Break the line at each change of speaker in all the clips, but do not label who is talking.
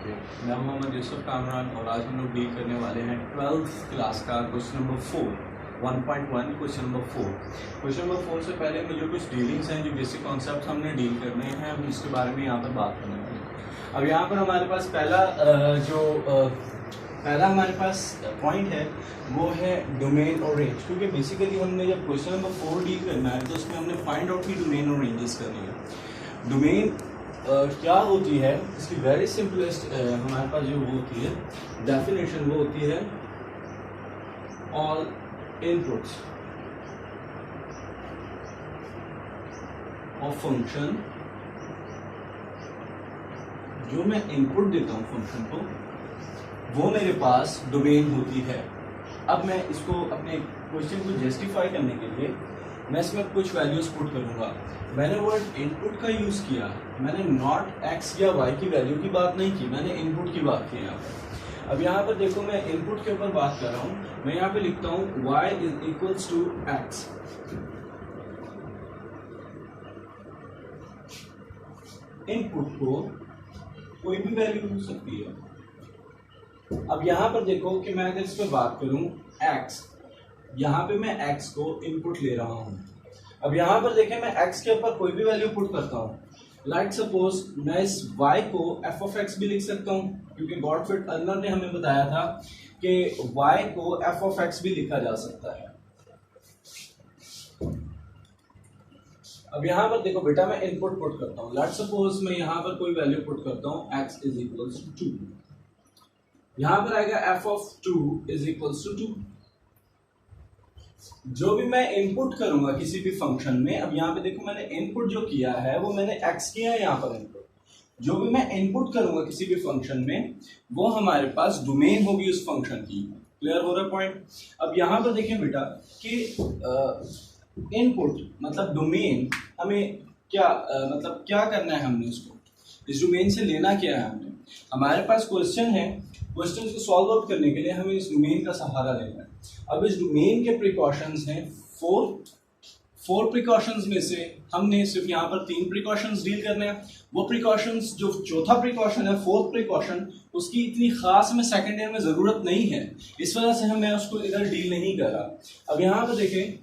Okay, मैं मोहम्मद यूसुफ कामरान और आज हम लोग डील करने वाले हैं 12th क्लास का question number 1.1 question number 4। Question number 4 से पहले मुझे कुछ डीलिंग्स हैं जो बेसिक कॉन्सेप्ट हमने डील करने हैं, हम इसके बारे में यहाँ पर बात करने वाले हैं। अब यहाँ पर हमारे पास पहला हमारे पास पॉइंट है वो है डोमेन और रेंज, क्योंकि बेसिकली हमने जब क्वेश्चन नंबर 4 डील करना है तो उसमें हमने फाइंड आउट की डोमेन और रेंजेस करनी है। डोमेन क्या होती है, इसकी वेरी सिंपलेस्ट हमारे पास जो वो होती है डेफिनेशन, वो होती है ऑल इनपुट्स ऑफ फंक्शन। जो मैं इनपुट देता हूँ फंक्शन को, वो मेरे पास डोमेन होती है। अब मैं इसको अपने क्वेश्चन को जस्टिफाई करने के लिए मैं इसमें कुछ वैल्यूज पुट करूंगा। मैंने वर्ड इनपुट का यूज किया, मैंने नॉट एक्स या वाई की वैल्यू की बात नहीं की, मैंने इनपुट की बात की यहाँ पर। अब यहाँ पर देखो, मैं इनपुट के ऊपर बात कर रहा हूँ। मैं यहाँ पे लिखता हूँ y is equals to x. Input को कोई भी वैल्यू हो सकती है। अब यहाँ पर देखो कि मैं अगर इस पर बात करूँ x, यहाँ पे मैं x को इनपुट ले रहा हूँ। अब यहाँ पर देखें, मैं x के ऊपर कोई भी वैल्यू पुट करता हूँ। लाइक सपोज मैं इस y को f ऑफ x भी लिख सकता हूँ, क्योंकि गॉडफ्रेड अर्नर ने हमें बताया था कि y को f ऑफ x भी लिखा जा सकता है। अब यहाँ पर देखो बेटा, मैं इनपुट पुट करता हूँ। लेट्स सपोज मैं यहाँ पर कोई वैल्यू पुट करता हूँ x इज इक्वल्स टू 2। यहाँ पर आएगा f of 2 is equals to 2। जो भी मैं इनपुट करूंगा किसी भी फंक्शन में, अब यहाँ पे देखो मैंने इनपुट जो किया है वो मैंने x किया है यहाँ पर इनपुट। जो भी मैं इनपुट करूंगा किसी भी फंक्शन में, वो हमारे पास डोमेन होगी उस फंक्शन की। क्लियर हो रहा है पॉइंट? अब यहाँ पर देखें बेटा कि इनपुट मतलब डोमेन, हमें क्या मतलब क्या करना है, हमने उसको इस डोमेन से लेना क्या है। हमने, हमारे पास क्वेश्चन है, क्वेश्चन को सॉल्व आउट करने के लिए हमें इस डोमेन का सहारा लेना है। अब इस डोमेन के प्रिकॉशंस हैं 4 प्रिकॉशंस में से हमने सिर्फ यहाँ पर 3 प्रिकॉशंस डील करने हैं। वो प्रिकॉशंस, जो चौथा प्रिकॉशन है, 4th प्रिकॉशन, उसकी इतनी खास में सेकेंड ईयर में जरूरत नहीं है, इस वजह से मैं उसको इधर डील नहीं कर रहा। अब यहाँ पर देखें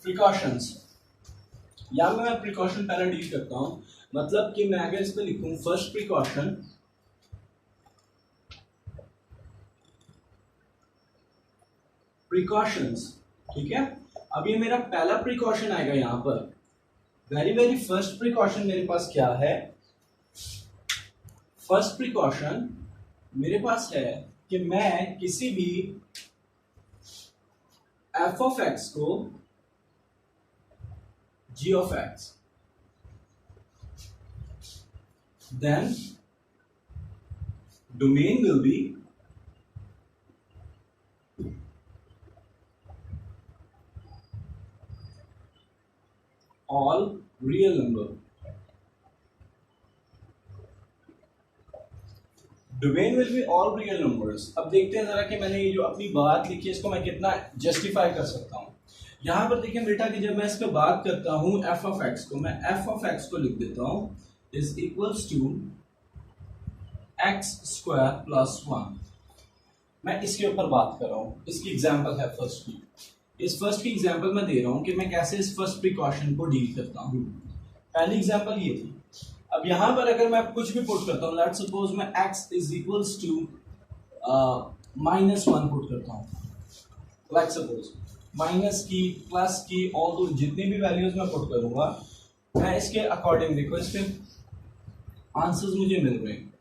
प्रिकॉशंस, यहाँ मैं प्रिकॉशन पहले डील करता हूँ। मतलब कि मैं अगर इस पर लिखूं फर्स्ट प्रिकॉशन, प्रिकॉशंस, ठीक है। अब ये मेरा पहला प्रिकॉशन आएगा यहाँ पर। वेरी फर्स्ट प्रिकॉशन मेरे पास क्या है? फर्स्ट प्रिकॉशन मेरे पास है कि मैं किसी भी f ऑफ x को g of x, then domain will be all real number। Domain will be all real numbers. अब देखते हैं जरा कि मैंने ये जो अपनी बात लिखी है इसको मैं कितना जस्टिफाई कर सकता हूँ। यहाँ पर देखिए बेटा कि जब मैं इस पर बात करता हूँ f ऑफ x को, मैं f ऑफ x को लिख देता हूँ is equals to x square plus 1। मैं इसके ऊपर बात कर रहा हूँ, इसकी एग्जाम्पल है फर्स्ट की। इस फर्स्ट की एग्जांपल मैं दे रहा हूं कि मैं कैसे इस फर्स्ट प्रिकॉशन को डील करता हूं। पहली एग्जांपल ये थी। अब यहां पर अगर मैं कुछ भी पुट करता हूं, लेट्स सपोज मैं x is equals to -1 put करता हूं। लेट्स सपोज माइनस की, प्लस की, और जितनी भी वैल्यूज मैं पुट करूंगा, मैं इसके अकॉर्डिंग, देखो इसके आंसर्स मुझे मिल रहे हैं,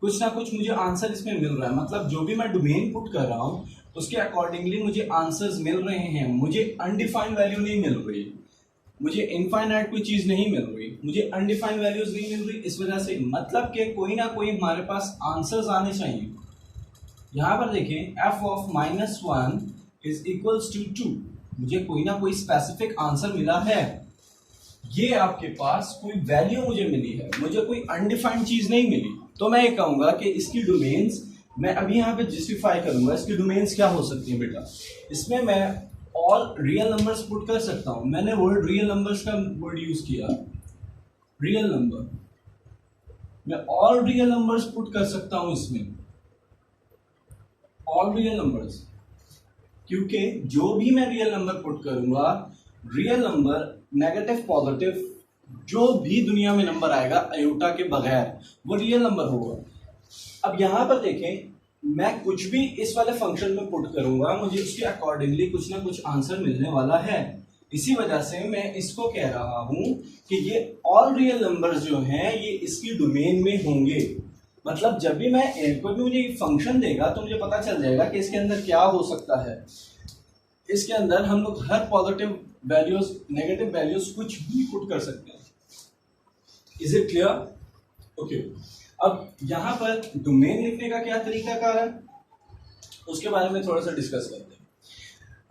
कुछ ना कुछ मुझे आंसर इसमें मिल रहा है। मतलब जो भी मैं डोमेन पुट कर रहा हूं उसके अकॉर्डिंगली मुझे आंसर्स मिल रहे हैं। मुझे अनडिफाइंड वैल्यू नहीं मिल रही, मुझे इनफाइनाइट कोई चीज नहीं मिल रही, मुझे अनडिफाइंड वैल्यूज नहीं मिल रही। इस वजह से मतलब कि कोई ना कोई हमारे पास आंसर्स आने चाहिए। यहाँ पर देखें f of -1 is equals to 2, मुझे कोई ना कोई स्पेसिफिक आंसर मिला है। ये आपके पास कोई वैल्यू मुझे मिली है, मुझे कोई अनडिफाइंड चीज नहीं मिली। तो मैं ये कहूंगा कि इसकी डोमेन्स, मैं अभी यहाँ पे जस्टिफाई करूंगा इसकी डोमेन्स क्या हो सकती है बेटा। इसमें मैं ऑल रियल नंबर्स पुट कर सकता हूं। मैंने वर्ड रियल नंबर्स का वर्ड यूज किया, रियल नंबर। मैं ऑल रियल नंबर्स पुट कर सकता हूं इसमें, ऑल रियल नंबर्स, क्योंकि जो भी मैं रियल नंबर पुट करूंगा, रियल नंबर नेगेटिव पॉजिटिव जो भी दुनिया में नंबर आएगा अयोटा के बगैर वो रियल नंबर होगा। अब यहां पर देखें, मैं कुछ भी इस वाले फंक्शन में पुट करूंगा, मुझे उसके अकॉर्डिंगली कुछ ना कुछ आंसर मिलने वाला है। इसी वजह से मैं इसको कह रहा हूं कि ये ऑल रियल नंबर्स जो हैं ये इसकी डोमेन में होंगे। मतलब जब भी मैं कोई भी मुझे फंक्शन देगा तो मुझे पता चल जाएगा कि इसके अंदर क्या हो सकता है। इसके अंदर हम लोग हर पॉजिटिव वैल्यूज, नेगेटिव वैल्यूज कुछ भी पुट कर सकते हैं। Is it clear? ओके, अब यहां पर डोमेन लिखने का क्या तरीका कार है उसके बारे में थोड़ा सा डिस्कस करते हैं।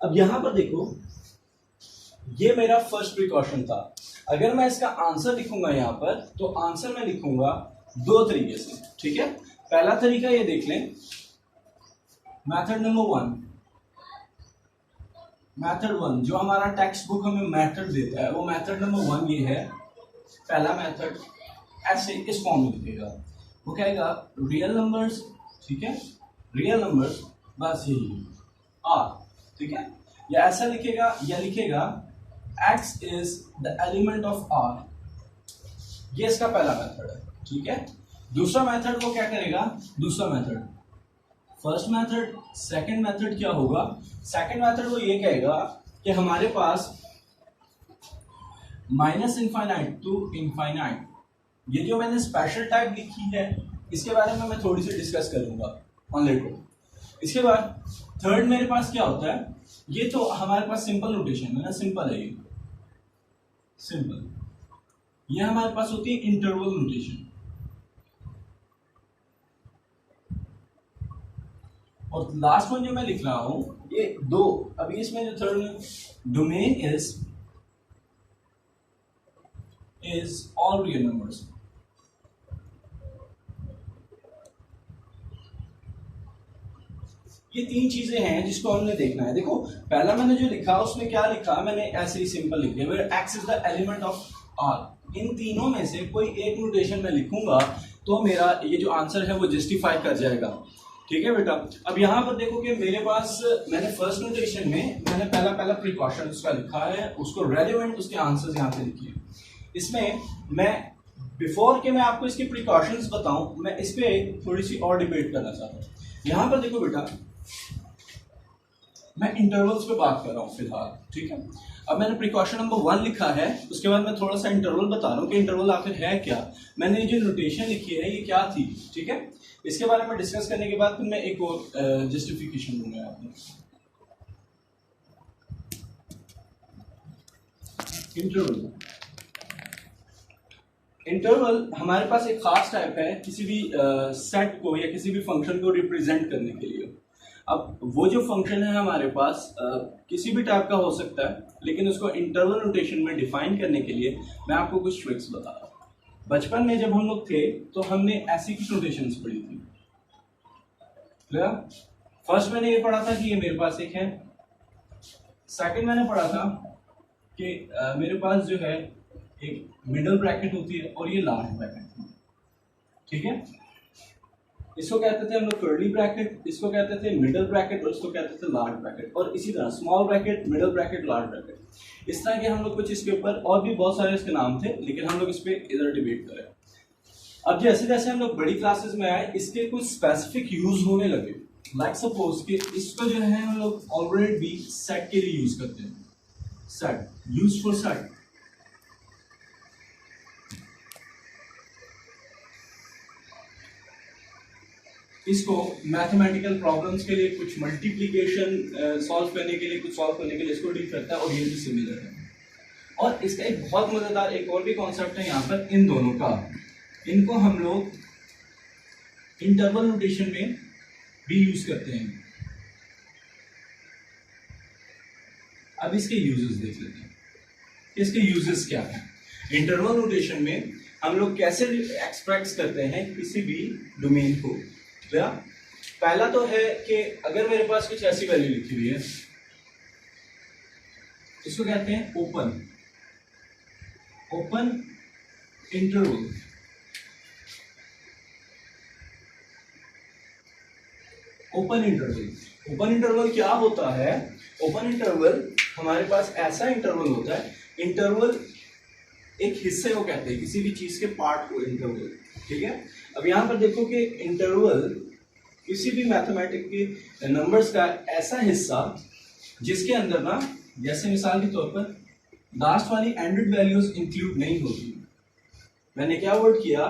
अब यहां पर देखो, ये मेरा फर्स्ट प्रिकॉशन था। अगर मैं इसका आंसर लिखूंगा यहां पर, तो आंसर मैं लिखूंगा दो तरीके से, ठीक है। पहला तरीका ये देख लें, मेथड नंबर 1, मेथड 1 जो हमारा टेक्स्ट बुक हमें मेथड देता है, वो मेथड नंबर 1 ये है। पहला मेथड ऐसे इस फॉर्म में लिखेगा, वो कहेगा रियल नंबर्स, ठीक है, रियल नंबर्स, बस यही आर, ठीक है। या ऐसा लिखेगा, या लिखेगा x is the element of r, ये इसका पहला मेथड है, ठीक है। दूसरा मेथड वो क्या करेगा, दूसरा method, first method second method क्या होगा, सेकंड मेथड वो ये कहेगा कि हमारे पास माइनस इनफाइनाइट टू इनफाइनाइट, ये जो मैंने स्पेशल टाइप लिखी है इसके बारे में मैं थोड़ी सी डिस्कस करूंगा ऑन लेटर। इसके बाद थर्ड मेरे पास क्या होता है, ये तो हमारे पास सिंपल नोटेशन है ना, सिंपल है ये, सिंपल, ये हमारे पास होती है इंटरवल नोटेशन। और लास्ट वन जो मैं लिख रहा हूं ये दो, अभी इसमें जो third domain is all real numbers। ये तीन चीजें हैं जिसको हमने देखना है। देखो पहला मैंने जो लिखा उसमें क्या लिखा, मैंने ऐसे ही सिंपल लिख दिया, x is the element of r। इन तीनों में से कोई एक नोटेशन में लिखूंगा तो मेरा ये जो आंसर है वो जस्टिफाई कर जाएगा, ठीक है बेटा। अब यहाँ पर देखो कि मेरे पास, मैंने फर्स्ट नोटेशन में मैंने पहला प्रिकॉशन उसका लिखा है, उसको रेलेवेंट उसके आंसर्स यहाँ पे लिखिए। इसमें मैं बिफोर के मैं आपको इसके प्रिकॉशंस बताऊं, मैं इस पे थोड़ी सी और डिबेट करना चाहता हूं। यहां पर देखो बेटा, मैं इंटरवल्स पे बात कर रहा हूं फिलहाल, ठीक है। अब मैंने प्रिकॉशन नंबर 1 लिखा है, उसके बाद मैं थोड़ा सा इंटरवल बता रहा हूं कि इंटरवल आखिर है क्या, मैंने जो नोटेशन लिखी है ये क्या थी, ठीक है। इसके बारे में डिस्कस करने के बाद फिर मैं एक और जस्टिफिकेशन दूंगा आपको। इंटरवल, इंटरवल हमारे पास एक खास टाइप है किसी भी सेट को या किसी भी फंक्शन को रिप्रेजेंट करने के लिए। अब वो जो फंक्शन है हमारे पास किसी भी टाइप का हो सकता है, लेकिन उसको इंटरवल नोटेशन में डिफाइन करने के लिए मैं आपको कुछ ट्रिक्स बता रहा हूँ। बचपन में जब हम लोग थे तो हमने ऐसी कुछ नोटेशंस पढ़ी थी। फर्स्ट मैंने ये पढ़ा था कि ये मेरे पास एक है, सेकंड मैंने पढ़ा था कि मेरे पास जो है एक मिडल ब्रैकेट होती है और ये लार्ज ब्रैकेट, ठीक है। इसको कहते थे हम लोग कर्ली ब्रैकेट, इसको कहते थे मिडल ब्रैकेट और इसको कहते थे लार्ज ब्रैकेट, और इसी तरह small bracket, middle bracket, large bracket, इस तरह के हम लोग कुछ इसके ऊपर और भी बहुत सारे इसके नाम थे, लेकिन हम लोग इस पे इधर डिबेट करें। अब जैसे जैसे हम लोग बड़ी क्लासेस में आए इसके कुछ स्पेसिफिक यूज होने लगे। लाइक सपोज कि इसको जो है हम लोग ऑलरेडी सेट के लिए यूज करते हैं, सेट, यूज फॉर सेट। इसको मैथमेटिकल प्रॉब्लम्स के लिए, कुछ मल्टीप्लिकेशन सॉल्व करने के लिए, कुछ सॉल्व करने के लिए इसको डील करता है, और ये भी सिमिलर है। और इसका एक बहुत मजेदार एक और भी कॉन्सेप्ट है यहाँ पर, इन दोनों का, इनको हम लोग इंटरवल नोटेशन में भी यूज करते हैं। अब इसके यूजेस देख लेते हैं, इसके यूजेस क्या है। इंटरवल नोटेशन में हम लोग कैसे एक्सप्रेस करते हैं किसी भी डोमेन को। पहला तो है कि अगर मेरे पास कुछ ऐसी वैल्यू लिखी हुई है, इसको कहते हैं open, open interval. Open interval. Open interval क्या होता है? ओपन इंटरवल हमारे पास ऐसा इंटरवल होता है, इंटरवल एक हिस्से को कहते हैं, किसी भी चीज के पार्ट को इंटरवल, ठीक है। अब यहाँ पर देखो कि इंटरवल किसी भी मैथमेटिक के नंबर्स का ऐसा हिस्सा जिसके अंदर ना, जैसे मिसाल के तौर पर लास्ट वाली एंडेड वैल्यूज इंक्लूड नहीं होती। मैंने क्या वर्ड किया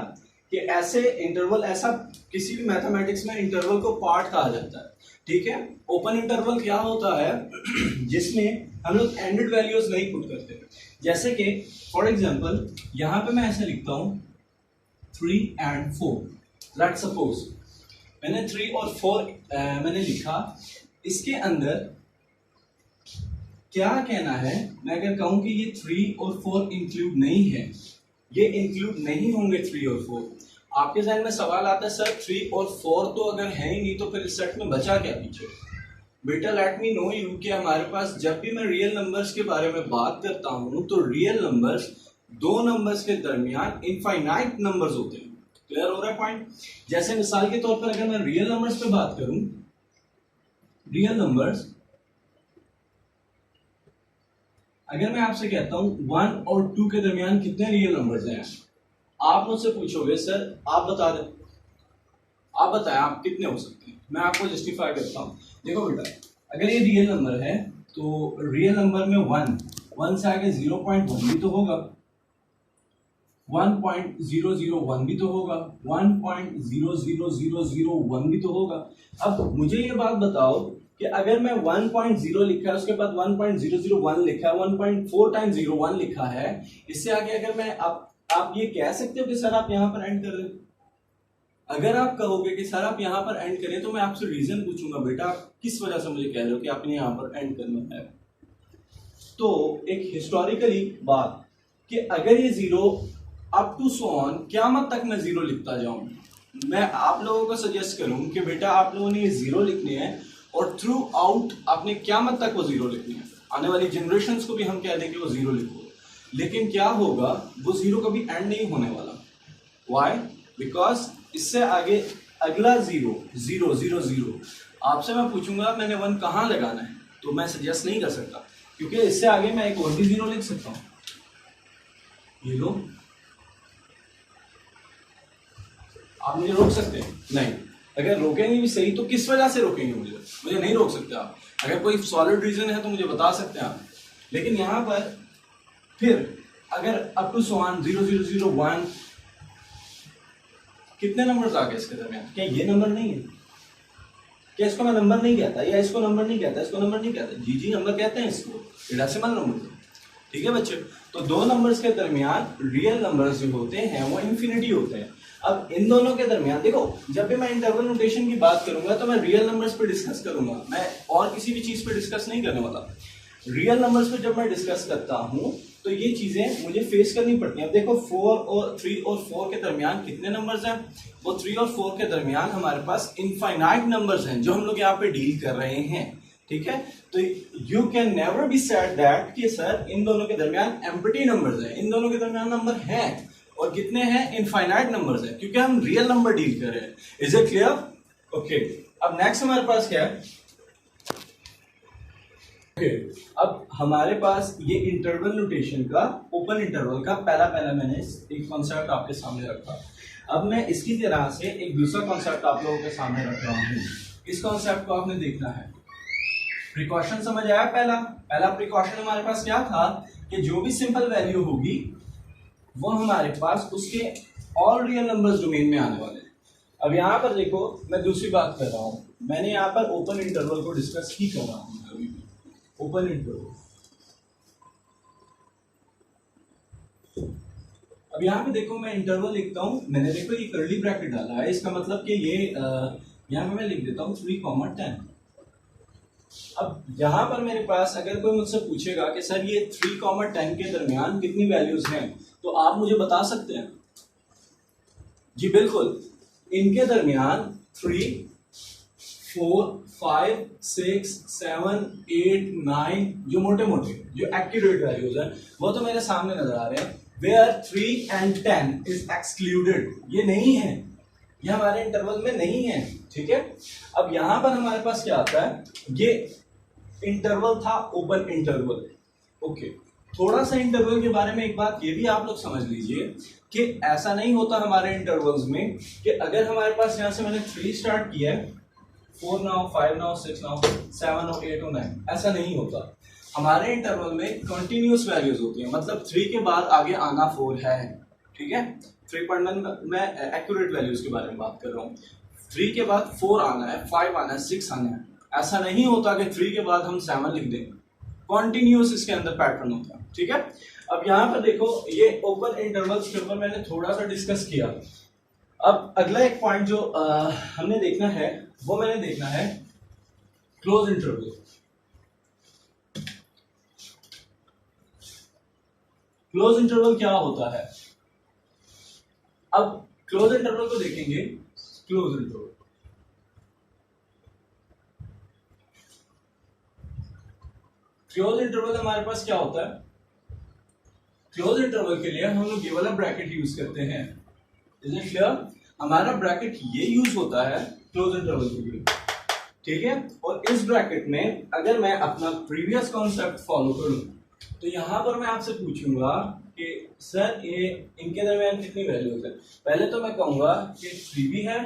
कि ऐसे इंटरवल, ऐसा किसी भी मैथमेटिक्स में इंटरवल को पार्ट कहा जाता है, ठीक है। ओपन इंटरवल क्या होता है जिसमें हम लोग एंडेड वैल्यूज नहीं पुट करते। जैसे कि फॉर एग्जांपल यहां पे मैं ऐसे लिखता हूं 3 and 4। लेट्स सपोज मैंने 3 और 4 मैंने लिखा, इसके अंदर क्या कहना है, मैं अगर कहूं कि ये 3 और 4 इंक्लूड नहीं है, ये इंक्लूड नहीं होंगे 3 और 4, आपके जहन में सवाल आता है सर 3 और 4 तो अगर है ही नहीं तो फिर इस सेट में बचा क्या पीछे? बेटा लेट मी नो यू कि हमारे पास जब भी मैं रियल नंबर्स के बारे में बात करता हूं तो रियल नंबर्स दो नंबर्स के दरमियान इनफाइनाइट नंबर्स होते हैं। क्लियर हो रहा है पॉइंट? जैसे मिसाल के तौर पर अगर मैं रियल नंबर्स पे बात करूं, रियल नंबर्स अगर मैं आपसे कहता हूं 1 और 2 के दरमियान कितने रियल नंबर्स हैं, आप मुझसे पूछोगे सर आप बता दें, आप बताएं आप कितने हो सकते हैं, मैं आपको जस्टिफाई करता हूं। देखो बेटा अगर ये रियल नंबर है तो रियल नंबर में 1 से आगे 0.1 भी तो होगा, 1.001 भी तो होगा, 1.00001 भी तो होगा। अब मुझे ये बात बताओ कि अगर मैं 1.0 लिखा है, उसके बाद 1.001 लिखा है, 1.4 टाइम्स 01 लिखा है, इससे आगे अगर मैं आप ये कह सकते हो कि सर आप यहां पर एंड कर रहे? अगर आप कहोगे कि सर आप यहां पर एंड करें तो मैं आपसे रीजन पूछूंगा, बेटा आप किस वजह से मुझे कह रहे हो कि आपने यहां पर एंड करना है? तो एक हिस्टोरिकली बात कि अगर ये 0 अप टू सो ऑन क़यामत तक मैं 0 लिखता जाऊं, मैं आप लोगों को सजेस्ट करूं कि बेटा आप लोगों ने ये 0 लिखने हैं और थ्रू आउट आपने क़यामत तक वो 0 लिखने हैं। आने वाली जनरेशन्स को भी हम कह दें कि वो 0 लिखो, लेकिन क्या होगा, वो 0 कभी एंड नहीं होने वाला। व्हाई? बिकॉज इससे आगे अगला 0 0 0 0 आपसे मैं पूछूंगा मैंने 1 कहां लगाना है, तो मैं सजेस्ट नहीं कर सकता, क्योंकि इससे आगे मैं एक और भी 0 लिख सकता हूं। ये लो, आप मुझे रोक सकते हैं? नहीं। अगर रोकेंगे भी सही तो किस वजह से रोकेंगे? मुझे नहीं रोक सकते आप। अगर कोई सॉलिड रीजन है तो मुझे बता सकते हैं आप, लेकिन यहां पर फिर अगर अप टू सोन 0001 कितने नंबर्स आ गए इसके दरमियान? क्या ये नंबर नहीं है? क्या इसको मैं नंबर नहीं कहता, या इसको नंबर नहीं कहता, इसको नंबर नहीं कहता? जी नंबर कहते हैं इसको, डेसिमल नंबर। ठीक है बच्चे, तो दो नंबर्स के दरमियान रियल नंबर्स जो होते हैं वो इंफिनिटी होते हैं। अब इन दोनों के दरमियान देखो, जब भी मैं इंटरवल नोटेशन की बात करूंगा तो मैं रियल नंबर्स पे डिस्कस करूंगा, मैं और किसी भी चीज पे डिस्कस नहीं करने वाला। रियल नंबर्स पे जब मैं डिस्कस करता हूं तो ये चीजें मुझे फेस करनी पड़ती हैं। अब देखो 3 और 4 के दरमियान कितने नंबर्स हैं? वो 3 और 4 के दरमियान हमारे पास इनफाइनाइट नंबर्स हैं जो हम लोग यहाँ पे डील कर रहे हैं। ठीक है, तो you can never be said that कि सर इन दोनों के दरमियान एम्प्टी नंबर्स हैं। इन दोनों के दरमियान नंबर हैं, और कितने हैं? इनफाइनाइट नंबर्स हैं, क्योंकि हम रियल नंबर डील कर रहे हैं। Is it clear? ओके, अब नेक्स्ट हमारे पास क्या है? अब हमारे पास ये इंटरवल नोटेशन का, ओपन इंटरवल का पहला मैंने एक कॉन्सेप्ट आपके सामने रखा। अब मैं इसकी तरह से एक दूसरा कॉन्सेप्ट आप लोगों के सामने रख रहा हूं। इस कॉन्सेप्ट को आपने देखना है। प्रिकॉशन समझ आया? पहला प्रिकॉशन हमारे पास क्या था कि जो भी सिंपल वैल्यू होगी वो हमारे पास उसके ऑल रियल नंबर्स डोमेन में आने वाले हैं। अब यहां पर देखो, मैं दूसरी बात कर रहा हूं, मैंने यहां पर ओपन इंटरवल को डिस्कस ही कर रहा हूं। ओपन इंटरवल, अब यहां पे देखो मैं इंटरवल लिखता हूं, मैंने देखो ये कर्ली ब्रैकेट डाला है, इसका मतलब कि ये यहां पे मैं लिख देता हूं 3,10। अब यहां पर मेरे पास अगर कोई मुझसे पूछेगा कि सर ये 3,10 के दरमियान कितनी वैल्यूज हैं, तो आप मुझे बता सकते हैं? जी बिल्कुल, इनके दरमियान 3, 4, 5, 6, 7, 8, 9 जो मोटे जो एक्यूरेट वैल्यूज हैं वो तो मेरे सामने नजर आ रहे हैं। Where 3 and 10 is excluded, ये नहीं है, ये हमारे इंटरवल में नहीं है, ठीक है। अब यहां पर हमारे पास क्या आता है, ये इंटरवल था ओपन इंटरवल, ओके। थोड़ा सा इंटरवल के बारे में एक बात ये भी आप लोग समझ लीजिए कि ऐसा नहीं होता हमारे इंटरवल्स में कि अगर हमारे पास यहां से मैंने 3 स्टार्ट किया है, 4 नाउ, 5 नाउ, 6 नाउ, 7 नाउ, 8 और 9, ऐसा नहीं होता। हमारे इंटरवल में कंटिन्यूअस वैल्यूज होती है, मतलब 3 के बाद आगे आना 4 है, ठीक है। 3.1 मैं एक्यूरेट वैल्यूज के बारे में बात कर रहा हूँ। 3 के बाद 4 आना है, 5 आना है, 6 आना है। ऐसा नहीं होता कि 3 के बाद हम 7 लिख दें, कॉन्टिन्यूस इसके अंदर पैटर्न होता है, ठीक है। अब यहाँ पर देखो, ये ओपन इंटरवल्स के ऊपर मैंने थोड़ा सा डिस्कस किया। अब अगला एक पॉइंट जो हमने देखना है, वो मैंने देखना है क्लोज इंटरवल। क्लोज इंटरवल क्या होता है? अब क्लोज इंटरवल को देखेंगे। क्लोज इंटरवल, क्लोज इंटरवल हमारे पास क्या होता है? क्लोज इंटरवल के लिए हम लोग ये वाला ब्रैकेट यूज करते हैं। Is it clear? हमारा ब्रैकेट ये यूज होता है क्लोज इंटरवल के लिए, ठीक है। और इस ब्रैकेट में अगर मैं अपना प्रीवियस कॉन्सेप्ट फॉलो करूं तो यहां पर मैं आपसे पूछूंगा कि सर ये इनके दरमियान कितनी वैल्यूज है। पहले तो मैं कहूंगा कि 3 भी है,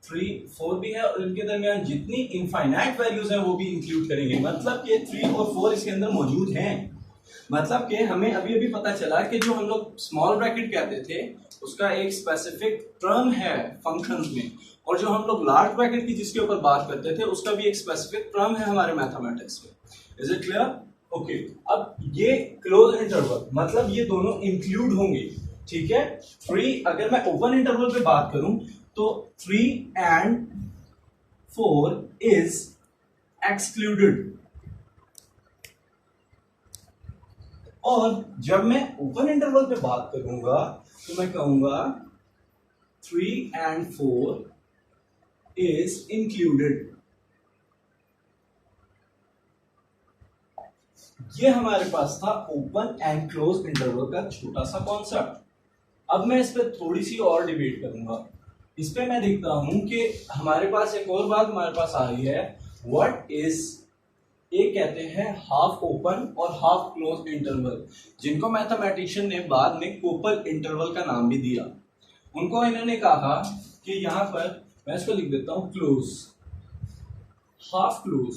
3, 4 भी है, और इनके दरमियान जितनी इनफाइनाइट वैल्यूज है वो भी इंक्लूड करेंगे। मतलब कि 3 और 4 इसके अंदर मौजूद हैं। मतलब कि हमें अभी अभी पता चला कि जो हम लोग स्मॉल ब्रैकेट कहते थे उसका एक स्पेसिफिक टर्म है फंक्शंस में, और जो हम लोग लार्ज ब्रैकेट की जिसके ऊपर बात करते थे उसका भी एक स्पेसिफिक टर्म है हमारे मैथमेटिक्स में। Is it clear? ओके। अब ये क्लोज इंटरवल मतलब ये दोनों इंक्लूड होंगे, ठीक है। 3, अगर मैं ओपन इंटरवल पे बात करूं तो 3 and 4 इज एक्सक्लूडेड, और जब मैं ओपन इंटरवल पे बात करूंगा तो मैं कहूंगा 3 and 4 इज इंक्लूडेड। ये हमारे पास था ओपन एंड क्लोज इंटरवल का छोटा सा कॉन्सेप्ट। अब मैं इस पे थोड़ी सी और डिबेट करूंगा। इस पे मैं देखता हूं कि हमारे पास एक और बात हमारे पास आ रही है, व्हाट इज, एक कहते हैं हाफ ओपन और हाफ क्लोज इंटरवल, जिनको मैथमेटिशियन ने बाद में कोपल इंटरवल का नाम भी दिया। उनको इन्होंने कहा कि यहां पर मैं इसको लिख देता हूं close, half close,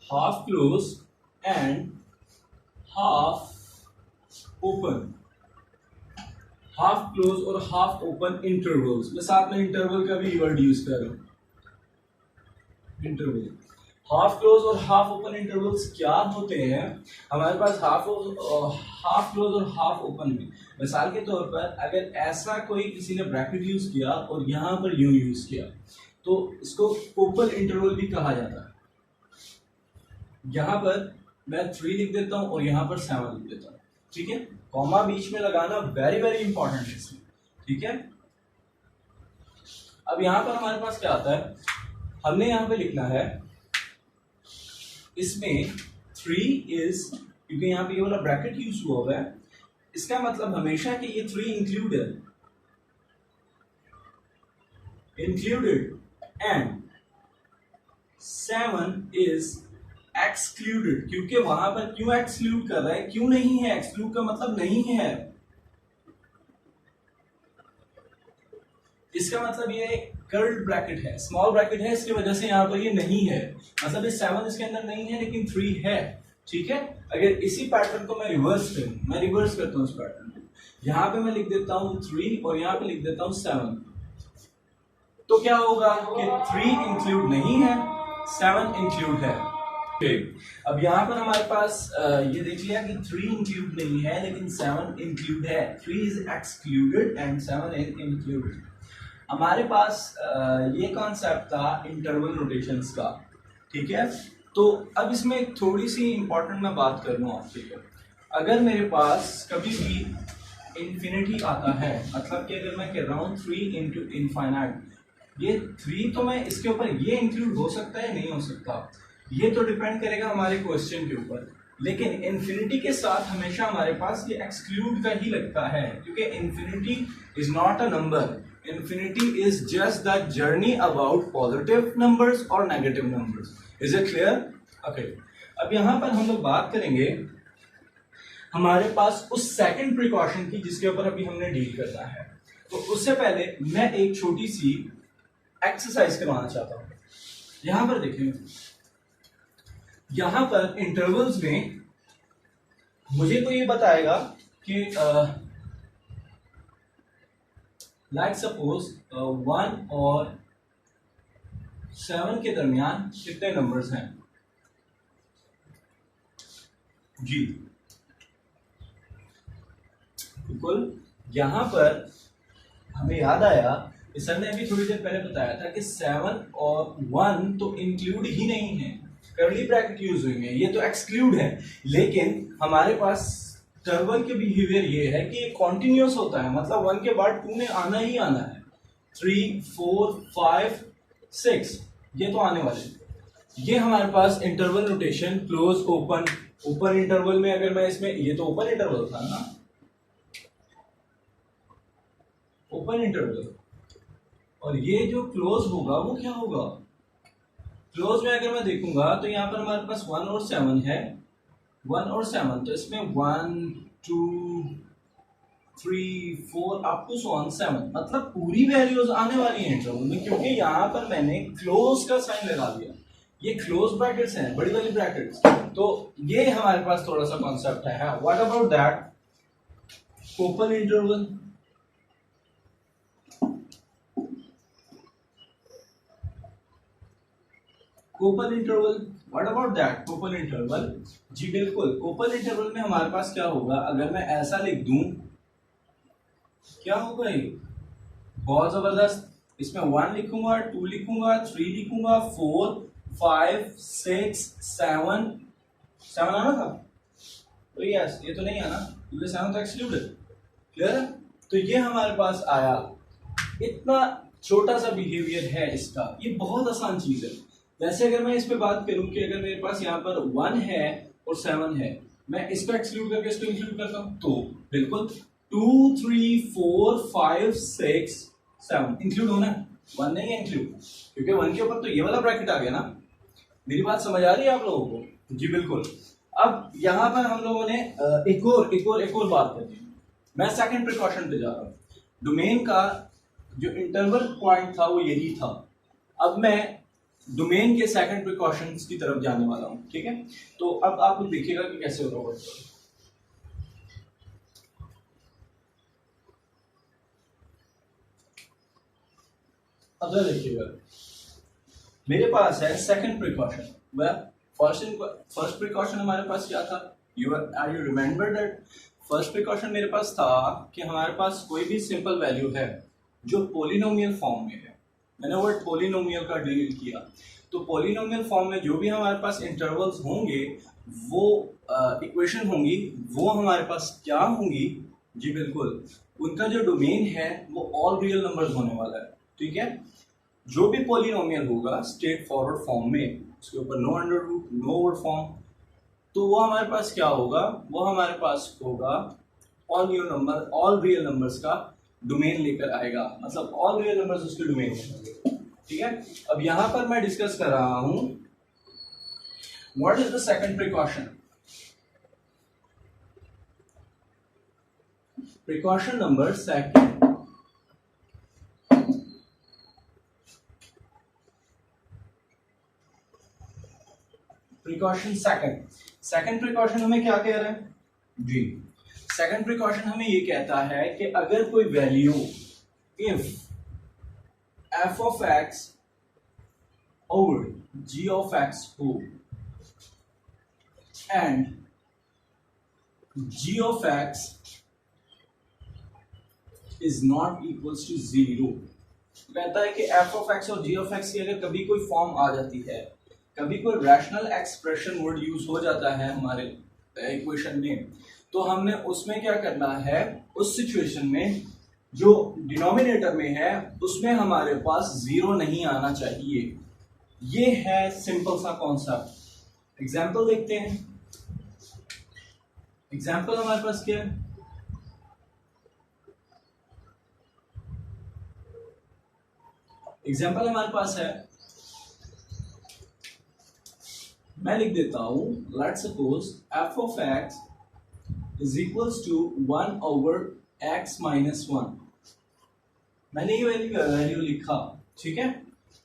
half close and half open, half close और हाफ ओपन इंटरवल्स। मैं साथ में इंटरवल का भी वर्ड यूज कर रहा हूं, इंटरवल। हाफ क्लोज और हाफ ओपन इंटरवल्स क्या होते हैं? हमारे पास हाफ क्लोज और हाफ ओपन में, मिसाल के तौर पर अगर ऐसा कोई किसी ने ब्रैकेट यूज किया और यहां पर यू यूज किया तो इसको कोपल इंटरवल भी कहा जाता है। यहां पर मैं 3 लिख देता हूं और यहां पर 7 लिख देता हूं, ठीक है। कॉमा बीच में लगाना वेरी वेरी इंपॉर्टेंट है इसमें, ठीक है। अब यहां पर हमारे पास क्या आता है, हमने यहां पे लिखना है इसमें 3 इज, क्योंकि यहां पे ये वाला ब्रैकेट यूज हुआ है, इसका मतलब हमेशा कि ये 3 इंक्लूड है, इंक्लूडेड, एंड 7 इज एक्सक्लूडेड। क्योंकि वहां पर क्यों एक्सक्लूड कर रहा है, क्यों नहीं है, एक्सक्लूड का मतलब नहीं है, इसका मतलब ये कर्ल्ड ब्रैकेट है, स्मॉल ब्रैकेट है, इसकी वजह से यहां पर ये नहीं है। मतलब ये 7 इसके अंदर नहीं है लेकिन 3 है, ठीक है। अगर इसी पैटर्न को मैं रिवर्स करूं, मैं रिवर्स करता हूं इस पैटर्न को, यहां पे मैं लिख देता हूं 3 और यहां पे लिख देता हूं 7, तो क्या होगा कि 3 इंक्लूड नहीं है, 7 इंक्लूड है। अब यहां पर हमारे पास ये देख लिया कि 3 इंक्लूड नहीं है लेकिन 7 इंक्लूड है। 3 is excluded and 7 is included. हमारे पास ये कॉन्सेप्ट था इंटरवल नोटेशंस का, ठीक है। तो अब इसमें थोड़ी सी इंपॉर्टेंट मैं बात कर लूँ आपके लिए। अगर मेरे पास कभी भी इंफिनिटी आता है, मतलब कि अगर मैं कह रहा हूँ 3 इंटू इनफाइनाइट, ये 3 तो मैं इसके ऊपर ये इंक्लूड हो सकता है नहीं हो सकता, ये तो डिपेंड करेगा हमारे क्वेश्चन के ऊपर। लेकिन इन्फिनिटी के साथ हमेशा हमारे पास ये एक्सक्लूड का ही लगता है, क्योंकि infinity is not a number, infinity is just the journey about positive numbers और negative numbers. Is it clear? Okay, अब यहां पर हम लोग बात करेंगे हमारे पास उस सेकंड प्रिकॉशन की जिसके ऊपर अभी हमने डील करना है। तो उससे पहले मैं एक छोटी सी एक्सरसाइज करवाना चाहता हूं। यहां पर देखें, यहां पर इंटरवल्स में मुझे तो ये बताएगा कि लाइक सपोज 1 और 7 के दरमियान कितने नंबर्स हैं जी। बिल्कुल, यहां पर हमें याद आया कि सर ने अभी थोड़ी देर पहले बताया था कि 7 और 1 तो इंक्लूड ही नहीं है, कर्ली ब्रैकेट यूज हुई है, ये तो एक्सक्लूड है। लेकिन हमारे पास इंटरवल के बिहेवियर ये है कि ये कॉन्टिन्यूस होता है, मतलब 1 के बाद 2 ने आना ही आना है। 3, 4, 5, 6 ये तो आने वाले। ये हमारे पास interval notation close open, open interval में अगर मैं इसमें, ये तो ओपन इंटरवल था ना, ओपन इंटरवल, और ये जो क्लोज होगा वो क्या होगा? क्लोज में अगर मैं देखूंगा तो यहाँ पर हमारे पास 1 और 7 है, 1 और 7, तो इसमें 1, 2, 3, 4 अप टू 7, मतलब पूरी वैल्यूज आने वाली है इंटरवल में, क्योंकि यहाँ पर मैंने क्लोज का साइन लगा दिया। ये क्लोज ब्रैकेट्स हैं, बड़ी वाली ब्रैकेट्स, तो ये हमारे पास थोड़ा सा कॉन्सेप्ट है। What about that open interval? Open interval, what about that open interval? जी बिल्कुल, ओपन इंटरवल में हमारे पास क्या होगा, अगर मैं ऐसा लिख दूं, क्या होगा ये? बहुत जबरदस्त। इसमें 1 लिखूंगा, 2 लिखूंगा, 3 लिखूंगा, 4, 5, 6, 7 आना था, तो यस, ये तो नहीं आना क्योंकि 7 तो एक्सक्लूड है। क्लियर है? तो ये हमारे पास आया, इतना छोटा सा बिहेवियर है इसका, ये बहुत आसान चीज है। वैसे अगर मैं इस पे बात करूं कि अगर मेरे पास यहाँ पर 1 है और 7 है, मैं इसको एक्सक्लूड करके इसको इंक्लूड करता हूं, तो बिल्कुल 2, 3, 4, 5, 6, 7 इंक्लूड होना है, 1 नहीं है इंक्लूड, क्योंकि 1 के ऊपर तो ये वाला ब्रैकेट आ गया ना। मेरी बात समझ आ रही है आप लोगों को? जी बिल्कुल। अब यहाँ पर हम लोगों ने एक और बात करनी है। मैं सेकंड प्रिकॉशन पे जा रहा हूँ। डोमेन का जो इंटरवल पॉइंट था वो यही था। अब मैं डोमेन के सेकंड प्रिकॉशंस की तरफ जाने वाला हूं, ठीक है? तो अब आप लोग देखिएगा कि कैसे होगा। अब देखिएगा, मेरे पास है सेकंड प्रिकॉशन। फर्स्ट प्रिकॉशन हमारे पास क्या था? You remember that first precaution मेरे पास था कि हमारे पास कोई भी सिंपल वैल्यू है जो पोलिनोमियल फॉर्म में है। मैंने वर्ड पोलिनोमियल का डील किया, तो पोलिनोमियल फॉर्म में जो भी हमारे पास इंटरवल्स होंगे, वो इक्वेशन होंगी, वो हमारे पास क्या होंगी? जी बिल्कुल, उनका जो डोमेन है वो ऑल रियल नंबर्स होने वाला है, ठीक है? जो भी पोलिनोमियल होगा स्ट्रेट फॉरवर्ड फॉर्म में, उसके ऊपर no under root, no word form, तो वो हमारे पास क्या होगा? वो हमारे पास होगा ऑल रियल नंबर्स का डोमेन लेकर आएगा, मतलब ऑल रियल नंबर्स उसके डोमेन में होंगे, ठीक है? अब यहां पर मैं डिस्कस कर रहा हूं what is the second precaution. Precaution number second, precaution second precaution हमें क्या कह रहे हैं जी? सेकंड प्रिकॉशन हमें ये कहता है कि अगर कोई value if f of x over g of x हो and g of x is not equals to 0, कहता है कि f of x और g of x की अगर कभी कोई फॉर्म आ जाती है, कभी कोई रैशनल एक्सप्रेशन वर्ड यूज हो जाता है हमारे इक्वेशन में, तो हमने उसमें क्या करना है? उस सिचुएशन में जो डिनोमिनेटर में है उसमें हमारे पास 0 नहीं आना चाहिए। ये है सिंपल सा कॉन्सेप्ट। एग्जाम्पल देखते हैं। एग्जाम्पल हमारे पास क्या है, एग्जाम्पल हमारे पास है, मैं लिख देता हूं, let's suppose f of x is equals to 1 over x minus 1। मैंने ये वैल्यू लिखा, ठीक है।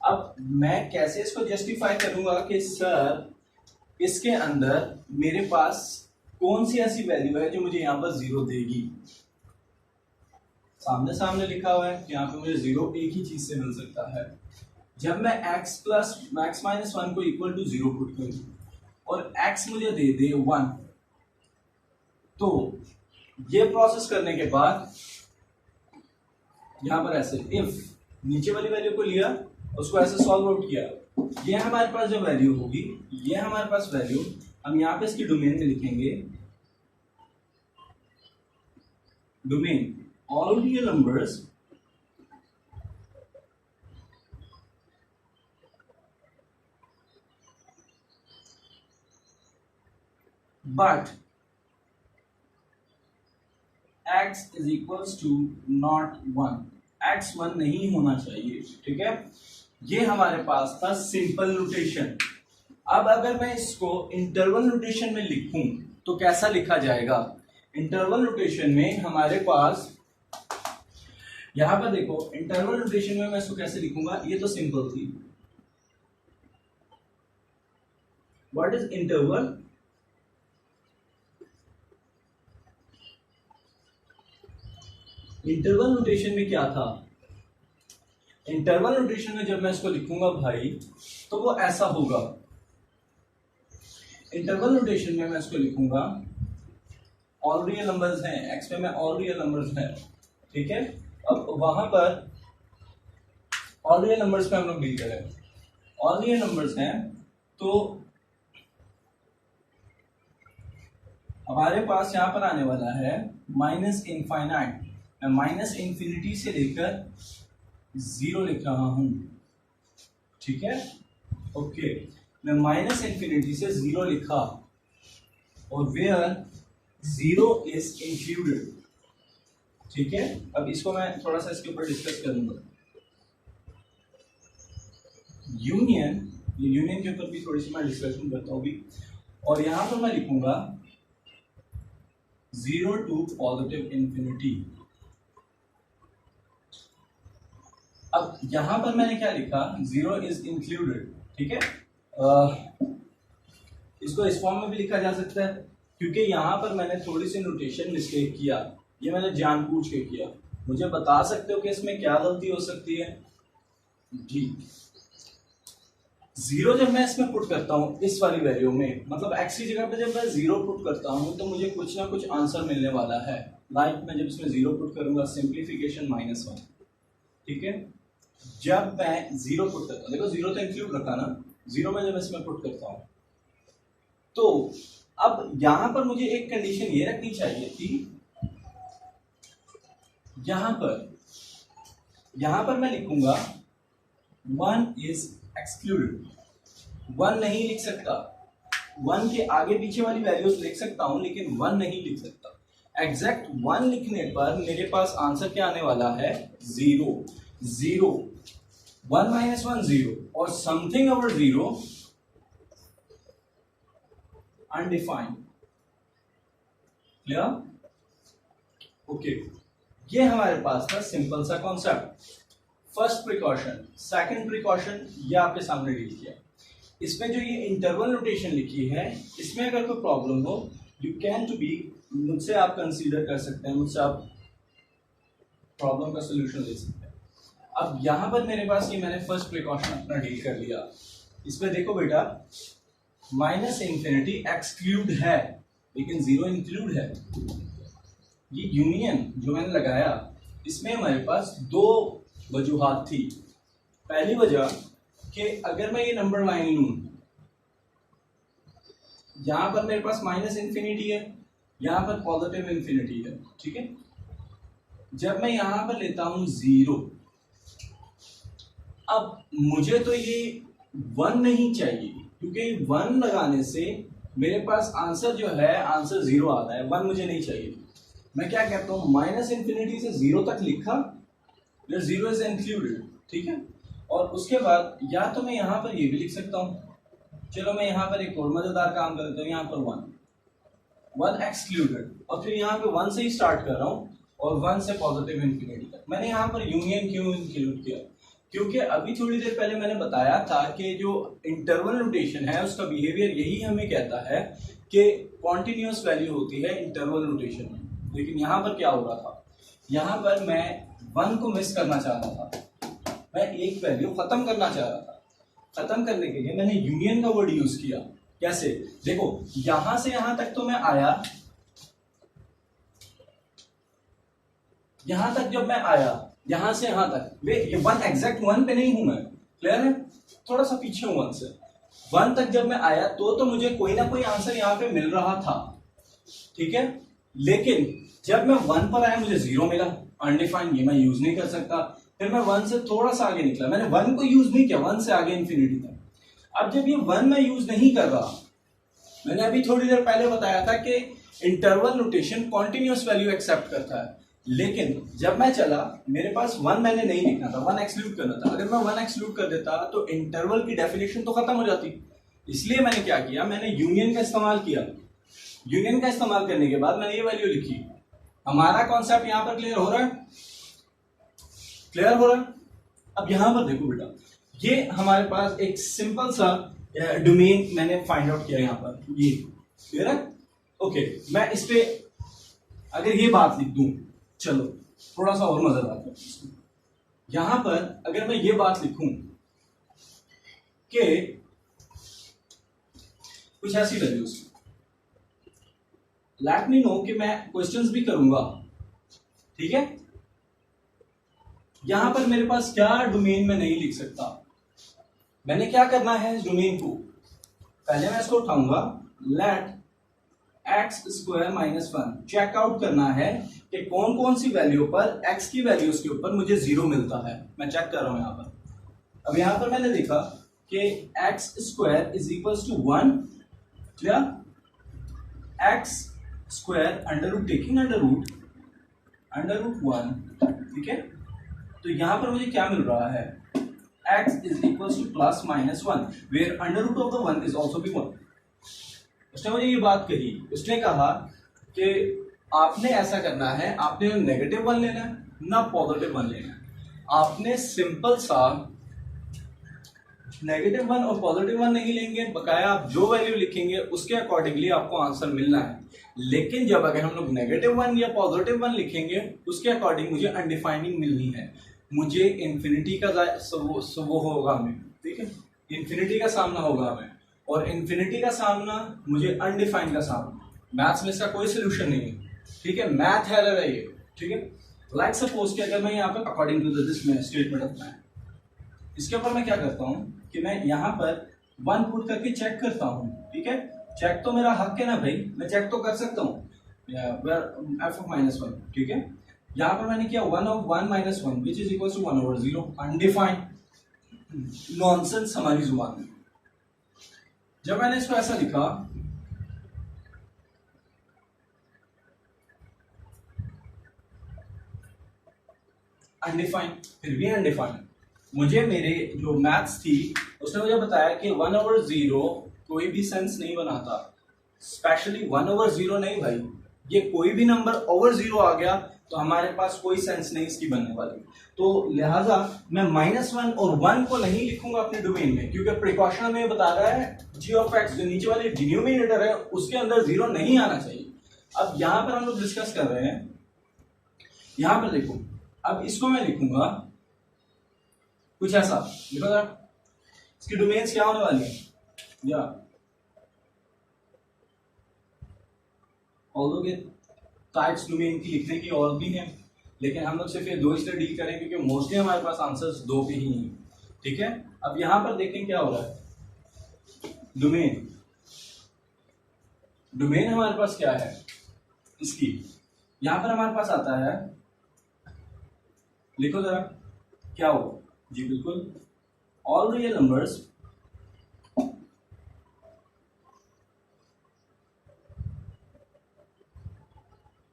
अब मैं कैसे इसको जस्टिफाई करूंगा कि सर इसके अंदर मेरे पास कौन सी ऐसी वैल्यू है जो मुझे यहां पर 0 देगी। सामने सामने लिखा हुआ है कि यहाँ पे मुझे 0 एक ही चीज से मिल सकता है, जब मैं x माइनस 1 को इक्वल टू 0 पुट करूं और x मुझे दे दे 1, तो ये प्रोसेस करने के बाद यहां पर ऐसे इफ नीचे वाली वैल्यू को लिया, उसको ऐसे सॉल्व आउट किया, ये हमारे पास जो वैल्यू होगी, ये हमारे पास वैल्यू हम यहाँ पे इसकी डोमेन में लिखेंगे, domain all real numbers but x is equals to not 1, x 1 नहीं होना चाहिए, ठीक है। ये हमारे पास था सिंपल नोटेशन। अब अगर मैं इसको इंटरवल नोटेशन में लिखूं तो कैसा लिखा जाएगा। इंटरवल नोटेशन में हमारे पास यहां पर देखो, इंटरवल नोटेशन में मैं इसको कैसे लिखूंगा, ये तो सिंपल थी। What is interval, interval notation में क्या था, इंटरवल नोटेशन में जब मैं इसको लिखूंगा भाई तो वो ऐसा होगा। इंटरवल नोटेशन में मैं इसको लिखूंगा, ऑल रियल नंबर्स हैं, एक्स पे में ऑल रियल नंबर्स हैं, ठीक है। अब वहां पर ऑल रियल नंबर्स पे हम लोग डील करें, ऑल रियल नंबर्स हैं तो हमारे पास यहां पर आने वाला है माइनस इनफाइनाइट। मैं माइनस इंफिनिटी से लेकर 0 लिख रहा हूं, ठीक है, ओके। मैं माइनस इंफिनिटी से 0 लिखा और वेयर 0 इज इंक्लूडेड, ठीक है। अब इसको मैं थोड़ा सा इसके ऊपर डिस्कस करूंगा। यूनियन के ऊपर भी थोड़ी सी मैं डिस्कशन करता हूं अभी, और यहां पर मैं लिखूंगा 0 टू पॉजिटिव इंफिनिटी। अब यहां पर मैंने क्या लिखा, 0 इज इंक्लूडेड, ठीक है। इसको इस फॉर्म में भी लिखा जा सकता है, क्योंकि यहां पर मैंने थोड़ी सी नोटेशन मिस्टेक किया, ये मैंने जानबूझ के किया। मुझे बता सकते हो कि इसमें क्या गलती हो सकती है जी। 0 जब मैं इसमें पुट करता हूं इस वाली वैल्यू में, मतलब x की जगह पे जब मैं 0 पुट करता हूं तो मुझे कुछ ना कुछ आंसर मिलने वाला है। लाइक मैं जब इसमें 0 पुट करूंगा, सिंप्लीफिकेशन -1, ठीक है। जब मैं 0 पुट करता हूं, देखो 0 तो इंक्लूड रखा ना, 0 में जब इसमें पुट करता हूं तो अब यहां पर मुझे एक कंडीशन ये रखनी चाहिए थी, यहां पर मैं लिखूंगा 1 इज एक्सक्लूडेड। 1 नहीं लिख सकता, 1 के आगे पीछे वाली वैल्यूज लिख सकता हूं लेकिन 1 नहीं लिख सकता। एग्जैक्ट 1 लिखने पर मेरे पास आंसर क्या आने वाला है, 0। 1 माइनस 1 0 और something over 0 undefined, clear, okay. ये हमारे पास था सिंपल सा concept. First precaution, second precaution ये आपके सामने डील किया। इसमें जो ये इंटरवल नोटेशन लिखी है, इसमें अगर कोई प्रॉब्लम हो, यू कैन टू बी, मुझसे आप कंसीडर कर सकते हैं, मुझसे आप प्रॉब्लम का सोल्यूशन ले सकते हैं। अब यहां पर मेरे पास ये मैंने फर्स्ट प्रिकॉशन अपना डील कर लिया। इसमें देखो बेटा, माइनस इंफिनिटी एक्सक्लूड है लेकिन 0 इंक्लूड है। ये यूनियन जो मैंने लगाया, इसमें हमारे पास 2 वजूहात थी। पहली वजह कि अगर मैं ये नंबर लाइन लूं, यहां पर मेरे पास माइनस इंफिनिटी है, यहां पर पॉजिटिव इंफिनिटी है, ठीक है। जब मैं यहां पर लेता हूं 0, अब मुझे तो ये 1 नहीं चाहिए, क्योंकि 1 लगाने से मेरे पास आंसर जो है आंसर 0 आता है, 1 मुझे नहीं चाहिए। मैं क्या कहता हूँ, माइनस इन्फिनिटी से 0 तक लिखा, 0 इज इंक्लूडेड, ठीक है। और उसके बाद या तो मैं यहाँ पर ये भी लिख सकता हूँ, चलो मैं यहाँ पर एक और मजेदार काम कर देता हूँ, यहाँ पर 1 एक्सक्लूडेड, और फिर यहाँ पे 1 से ही स्टार्ट कर रहा हूँ और 1 से पॉजिटिव इन्फिनिटी तक। मैंने यहाँ पर यूनियन क्यों इंक्लूड किया, क्योंकि अभी थोड़ी देर पहले मैंने बताया था कि जो इंटरवल नोटेशन है उसका बिहेवियर यही हमें कहता है कि कॉन्टिन्यूअस वैल्यू होती है इंटरवल नोटेशन में। लेकिन यहाँ पर क्या हो रहा था, यहाँ पर मैं 1 को मिस करना चाह रहा था, मैं एक वैल्यू खत्म करना चाह रहा था। खत्म करने के लिए मैंने यूनियन का वर्ड यूज किया। कैसे, देखो यहां से यहां तक तो मैं आया, यहां तक जब मैं आया, यहां से यहां तक, वे ये 1 एग्जैक्ट 1 पे नहीं हूं मैं, क्लियर है, थोड़ा सा पीछे हूं 1 से। 1 तक जब मैं आया तो मुझे कोई ना कोई आंसर यहां पे मिल रहा था, ठीक है। लेकिन जब मैं 1 पर आया मुझे 0 मिला, अनडिफाइंड, ये मैं यूज नहीं कर सकता। फिर मैं 1 से थोड़ा सा आगे निकला, मैंने 1 को यूज नहीं किया, 1 से आगे इंफिनिटी तक। अब जब ये 1 मैं यूज नहीं कर रहा, मैंने अभी थोड़ी देर पहले बताया था कि interval notation continuous value accept करता है, लेकिन जब मैं चला मेरे पास 1 मैंने नहीं लिखना था, 1 एक्सक्लूड करना था। अगर मैं 1 एक्सक्लूड कर देता तो इंटरवल की डेफिनेशन तो खत्म हो जाती। इसलिए मैंने क्या किया, मैंने यूनियन का इस्तेमाल किया। यूनियन का इस्तेमाल करने के बाद मैंने ये वैल्यू लिखी। हमारा कॉन्सेप्ट यहां पर क्लियर हो रहा है, क्लियर हो रहा है। अब यहां पर देखो बेटा, ये हमारे पास एक सिंपल सा डोमेन मैंने फाइंड आउट किया यहां पर, ये क्लियर है। ओके, मैं इस पे अगर ये बात लिख दूं, चलो थोड़ा सा और मजेदार करते हैं। यहां पर अगर मैं ये बात लिखूं कि कुछ ऐसी वैल्यूज, लेट मी नो कि मैं क्वेश्चंस भी करूंगा, ठीक है। यहां पर मेरे पास क्या डोमेन में नहीं लिख सकता, मैंने क्या करना है इस डोमेन को, पहले मैं इसको उठाऊंगा, let x square minus 1, checkout करना है कि कौन कौन सी वैल्यू पर एक्स की वैल्यूज के ऊपर मुझे 0 मिलता है, मैं चेक कर रहा हूं यहां पर। अब यहां पर मैंने देखा कि x square is equal to 1, clear, x square under root taking under root 1, ठीक है। तो यहां पर मुझे क्या मिल रहा है, x is equals to plus minus 1 where under root of the 1 is also be 1। उसने मुझे ये बात कही, उसने कहा कि आपने ऐसा करना है, आपने नेगेटिव 1 लेना है ना पॉजिटिव 1 लेना है। आपने सिंपल सा नेगेटिव 1 और पॉजिटिव 1 नहीं लेंगे, बकाया आप जो वैल्यू लिखेंगे उसके अकॉर्डिंगली आपको आंसर मिलना है। लेकिन जब अगर हम लोग नेगेटिव 1 या पॉजिटिव 1 लिखेंगे उसके अकॉर्डिंग मुझे अनडिफाइनिंग मिलनी है, मुझे इंफिनिटी का वो होगा हमें, ठीक है, इंफिनिटी का सामना होगा हमें, और इंफिनिटी का सामना मुझे अनडिफाइंड का सामना। मैथ्स में इसका कोई सोल्यूशन नहीं है, ठीक है, मैथ एरर है ये, ठीक है। लाइक सपोज कि अगर मैं यहाँ पर according to this statement of math, इसके ऊपर मैं क्या करता हूँ कि मैं यहाँ पर 1 पुट करके चेक करता हूँ, ठीक है। चेक तो मेरा हक है ना भाई, मैं चेक तो कर सकता हूँ, एफ ऑफ माइनस 1, ठीक है। यहां पर मैंने किया 1 of 1 minus 1 which is equals to 1 over 0, undefined nonsense हमारी जुबान में। जब मैंने इसको ऐसा लिखा, अनडिफाइंड, फिर भी अनडिफाइंड, मुझे मेरे जो मैथ्स थी उसने मुझे बताया कि 1 over 0 कोई भी सेंस नहीं बनाता, स्पेशली 1 over 0 नहीं भाई, ये कोई भी नंबर ओवर 0 आ गया तो हमारे पास कोई सेंस नहीं इसकी बनने वाली। तो लिहाजा मैं -1 और 1 को नहीं लिखूंगा अपने डोमेन में, क्योंकि प्रिकॉशन में बता रहा है g ऑफ x जो नीचे वाली डिनोमिनेटर है उसके अंदर 0 नहीं आना चाहिए। अब यहां पर हम लोग डिस्कस कर रहे हैं, यहां पर देखो, अब इसको मैं लिखूंगा कुछ ऐसा, देखो जरा इसकी डोमेन्स क्या होने वाली है, या ऑल्दो के टाइप्स डोमेन की लिखने की और भी हैं, लेकिन हम लोग सिर्फ ये 2 से डील करें क्योंकि मोस्टली हमारे पास आंसर्स 2 के ही हैं, ठीक है। अब यहां पर देखें क्या हो रहा है, डोमेन, डोमेन हमारे पास क्या है इसकी, यहां पर हमारे पास आता है, लिखो जरा क्या हो जी, बिल्कुल, all real numbers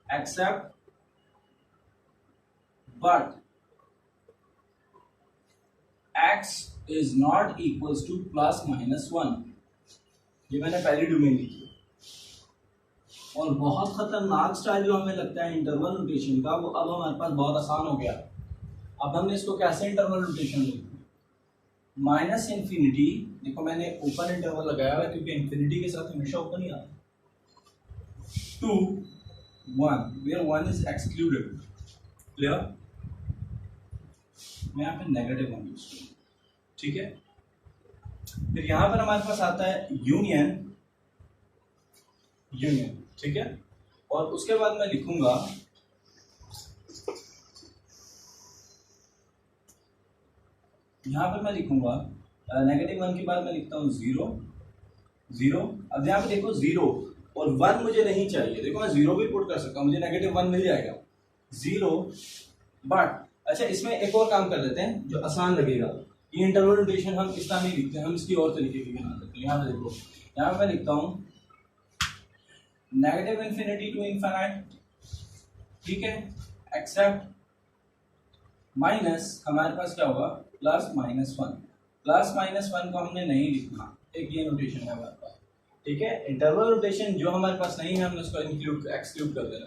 accept but x is not equals two plus minus 1। ये मैंने पहली डोमेन लिखी। और बहुत खतरनाक स्टाइल जो हमें लगता है इंटरवल नोटेशन का, वो अब हमारे पास बहुत आसान हो गया। अब हमने इसको कैसे इंटरवल नोटेशन लिखा, माइनस इंफिनिटी, देखो मैंने ओपन इंटरवल लगाया हुआ है क्योंकि इंफिनिटी के साथ हमेशा ओपन ही आता, to 1 where 1 is excluded. Clear? मैं यहाँ पे नेगेटिव 1 यूज करूँ, ठीक है। फिर यहां पर हमारे पास आता है यूनियन, ठीक है। और उसके बाद मैं लिखूंगा यहां पर मैं लिखूंगा नेगेटिव 1 के बाद मैं लिखता हूं 0। अब यहां पे देखो 0 और 1 मुझे नहीं चाहिए, देखो मैं 0 भी पुट कर सकता हूं, मुझे नेगेटिव 1 मिल जाएगा 0। बट अच्छा, इसमें एक और काम कर लेते हैं जो आसान लगेगा। ये इंटरवल नोटेशन हम इस तरह नहीं लिखते, हम इसकी और तरीके की बना देते हैं। यहाँ पे देखो, यहाँ पे मैं लिखता हूँ नेगेटिव इन्फिनिटी टू इनफाइनाइट, ठीक है, एक्सेप्ट माइनस, हमारे पास क्या होगा प्लस माइनस 1। प्लस माइनस 1 को हमने नहीं लिखना, एक ये नोटेशन है हमारे पास, ठीक है। इंटरवल नोटेशन जो हमारे पास नहीं है हमने उसको एक्सक्लूड कर देना,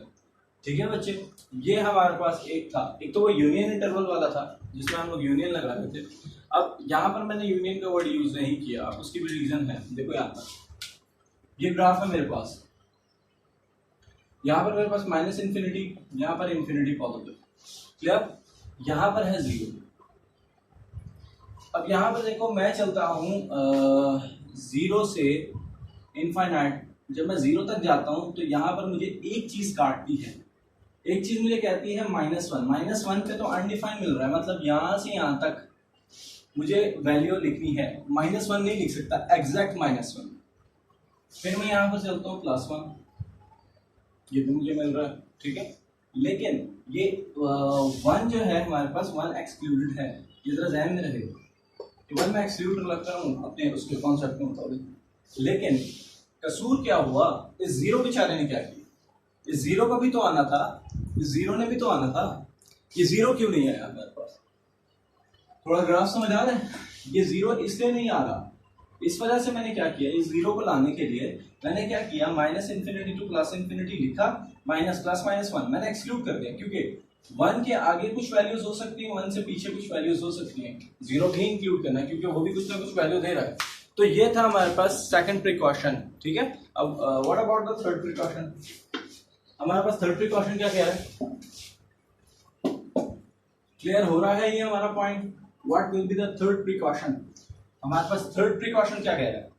ठीक है बच्चे। ये हमारे पास एक था, एक तो वो यूनियन इंटरवल वाला था जिसमें हम लोग यूनियन लगा रहे थे। अब यहाँ पर मैंने यूनियन का वर्ड यूज नहीं किया, उसकी भी रीजन है। देखो यहाँ पर ये ग्राफ है मेरे पास, यहाँ पर मेरे पास माइनस इंफिनिटी, यहाँ पर इंफिनिटी पॉजिटिव, क्लियर। यहाँ पर है 0। अब यहाँ पर देखो मैं चलता हूँ 0 से इनफाइनाइट, जब मैं 0 तक जाता हूँ तो यहाँ पर मुझे एक चीज काटती है, एक चीज मुझे कहती है -1। -1 पे तो अनडिफाइंड मिल रहा है, मतलब यहाँ से यहाँ तक मुझे वैल्यू लिखनी है, -1 नहीं लिख सकता, एग्जैक्ट -1। फिर मैं यहाँ पर चलता हूँ +1, ये भी मुझे मिल रहा है, ठीक है। लेकिन ये 1 जो है हमारे पास 1 एक्सक्लूडेड है, ये जरा ध्यान में रहेगा। 1 मैं एक्सक्लूड रखता हूँ अपने उसके कॉन्सेप्ट के मुताबिक। लेकिन कसूर क्या हुआ, इस 0 बेचारे ने क्या किया, इस 0 को भी तो आना था, इस 0 ने भी तो आना था, ये 0 क्यों नहीं आया हमारे पास? थोड़ा ग्राफ समझ आ रहा है? ये 0 इसलिए नहीं आ रहा, इस वजह से मैंने क्या किया, इस 0 को लाने के लिए मैंने क्या किया, minus infinity two plus infinity लिखा, माइनस प्लस -1 मैंने एक्सक्लूड कर दिया, क्योंकि 1 के आगे कुछ वैल्यूज हो सकती है, 1 से पीछे कुछ वैल्यूज हो सकती हैं, 0 भी इंक्लूड करना क्योंकि वो भी कुछ ना कुछ वैल्यू दे रहा है। तो ये था हमारे पास सेकंड प्रिकॉशन, ठीक है। अब what about the third precaution? हमारे पास थर्ड प्रिकॉशन क्या कह रहा है, क्लियर हो रहा है ये हमारा point? What will be the third precaution? हमारे पास थर्ड प्रिकॉशन क्या कह रहा है?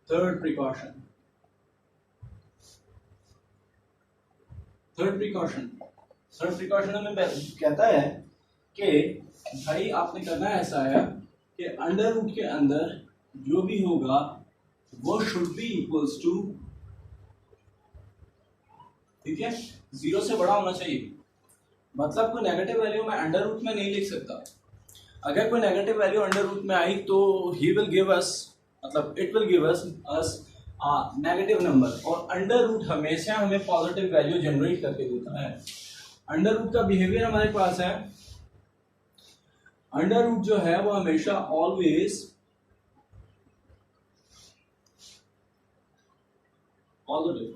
थर्ड प्रिकॉशन हमें कहता है कि भाई आपने करना ऐसा है कि अंडर रूट के अंदर जो भी होगा वो शुड बी इक्वल्स टू, ठीक है, 0 से बड़ा होना चाहिए। मतलब कोई नेगेटिव वैल्यू मैं अंडर रूट में नहीं लिख सकता। अगर कोई नेगेटिव वैल्यू अंडर रूट में आई तो ही विल गिव अस, मतलब it will give us negative number, और अंडर रूट हमेशा हमें पॉजिटिव वैल्यू जनरेट करके देता है। अंडर रूट का बिहेवियर हमारे पास है, अंडर रूट जो है वो हमेशा ऑलवेज पॉजिटिव,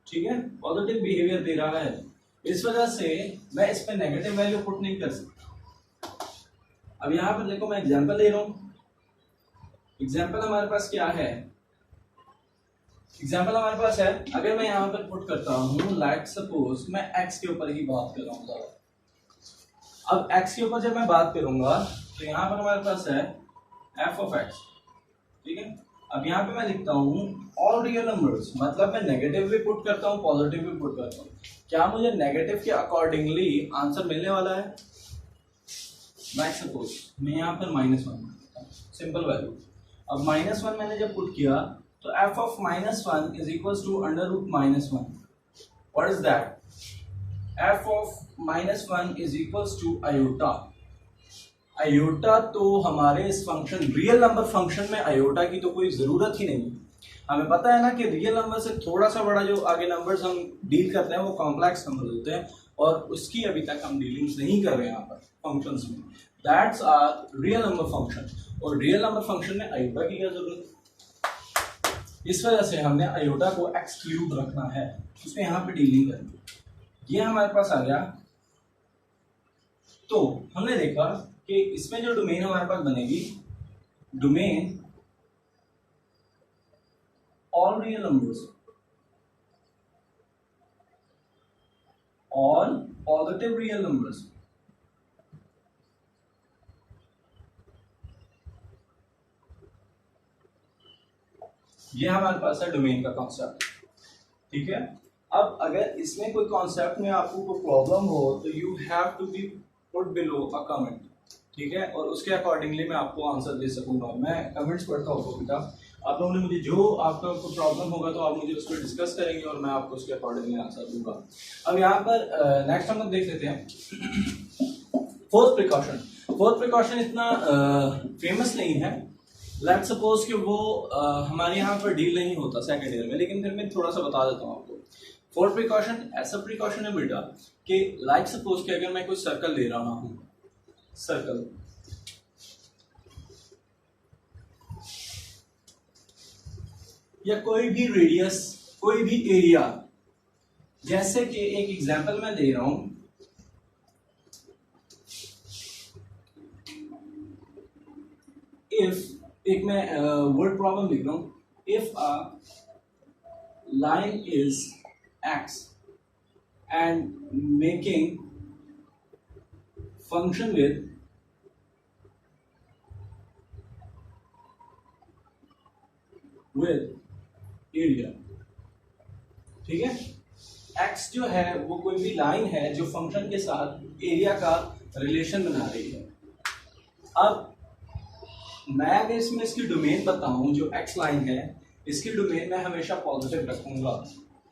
ठीक है, पॉजिटिव बिहेवियर दे रहा है। इस वजह से मैं इस पे नेगेटिव वैल्यू पुट नहीं कर सकता। अब यहां पर देखो मैं एग्जांपल ले रहा हूं, एग्जाम्पल हमारे पास क्या है, एग्जाम्पल हमारे पास है, अगर मैं यहाँ पर पुट करता हूँ लाइक सपोज मैं x के ऊपर ही बात कर रहा हूँ। अब x के ऊपर जब मैं बात करूंगा तो यहाँ पर हमारे पास है f of x, ठीक है। अब यहाँ पे मैं लिखता हूँ ऑल रियल नंबर्स, मतलब मैं नेगेटिव भी पुट करता हूँ पॉजिटिव भी पुट करता हूँ। क्या मुझे नेगेटिव के अकॉर्डिंगली आंसर मिलने वाला है? लाइक सपोज मैं यहाँ पर -1, सिंपल वैल्यू। अब -1 मैंने जब पुट किया तो f of -1 is equals to under root -1. What is that? f of -1 is equals to iota. Iota तो हमारे इस फंक्शन रियल नंबर फंक्शन में आयोटा की तो कोई जरूरत ही नहीं है। हमें पता है ना कि रियल नंबर से थोड़ा सा बड़ा जो आगे नंबर्स हम डील करते हैं वो कॉम्प्लेक्स नंबर होते हैं, और उसकी अभी तक हम डीलिंग्स नहीं कर रहे हैं यहाँ पर फंक्शंस में। That's are real number function, और रियल नंबर फंक्शन में आयोटा की क्या जरूरत है? इस वजह से हमने आयोटा को एक्सक्लूड रखना है, उसमें यहाँ पे डीलिंग करेंगे। ये हमारे पास आ गया। तो हमने देखा कि इसमें जो डोमेन हमारे पास बनेगी, domain all real numbers, all positive real numbers, ये हमारे पास है डोमेन का कॉन्सेप्ट। ठीक है, अब अगर इसमें कोई कॉन्सेप्ट में आपको कोई प्रॉब्लम हो तो you have to be put below a comment. ठीक है, और उसके अकॉर्डिंगली मैं आपको आंसर दे सकूंगा। मैं कमेंट्स पढ़ता हूँ बेटा, आप लोगों ने मुझे जो आपका कोई प्रॉब्लम होगा तो आप मुझे उस पर डिस्कस करेंगे और मैं आपको उसके अकॉर्डिंगली आंसर दूंगा। अब यहाँ पर नेक्स्ट हम लोग देख लेते हैं फोर्थ प्रिकॉशन। फोर्थ प्रिकॉशन इतना फेमस नहीं है, लेट्स सपोज कि वो हमारे यहाँ पर डील नहीं होता सेकंड ईयर में, लेकिन फिर मैं थोड़ा सा बता देता हूँ आपको। फोर्थ प्रिकॉशन ऐसा प्रिकॉशन है बेटा कि लाइक सपोज कि अगर मैं कोई सर्कल ले रहा हूँ, सर्कल या कोई भी रेडियस, कोई भी एरिया, जैसे कि एक एग्जांपल मैं दे रहा हूं, इफ एक मैं वर्ड प्रॉब्लम लिख रहा हूं, if a line is x and making function with area. ठीक है, एक्स जो है वो कोई भी लाइन है जो फंक्शन के साथ एरिया का रिलेशन बना रही है। अब मैं अगर इसमें इसकी डोमेन बताऊं, जो एक्स लाइन है इसकी डोमेन मैं हमेशा पॉजिटिव रखूंगा,